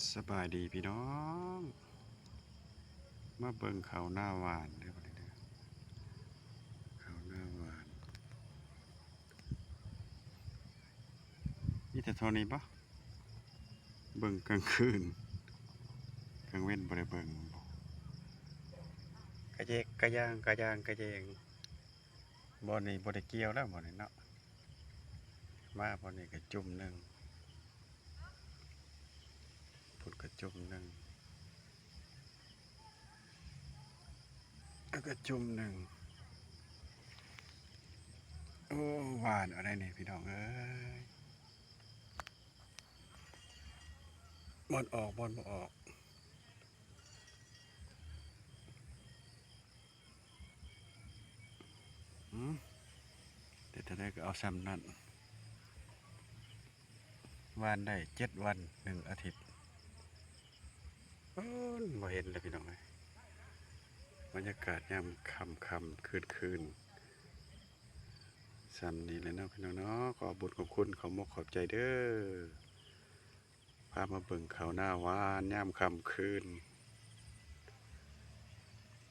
สบายดีพี่น้องมาเบิ่งเขาหน้าหวานเด้อบัดนี้เด้อเขาหน้าหวานมีแต่เท่านี้ปะเบิ่งกลางคืนกลางเว้นบ่ได้เบิ่งบ่กระเจกกระย่างกระย่างกระเจงบ่นี่บ่ได้เกี่ยวแล้วบ่นี่เนาะมาบ่นี่ก็จุ่มหนึงพุ่นก็จุ่มหนึงแล้วก็จุ่มหนึงโอ้หวานอะไรนี่พี่น้องเอ้ยบ่อนออกบ่อนบ่ออกเดี๋ยวจะได้ก็เอาซ้ำนั่นวานได้7 วัน1 อาทิตย์บ่เห็นเลยพี่น้องเลยบรรยากาศยามค่ำคืนซ้ำนี่เลยเนาะพี่น้องเนาะขอบุญขอบคุณขอมกขอบใจเด้อพามาเบิ่งเขาหน้าหวานยามค่ำคืน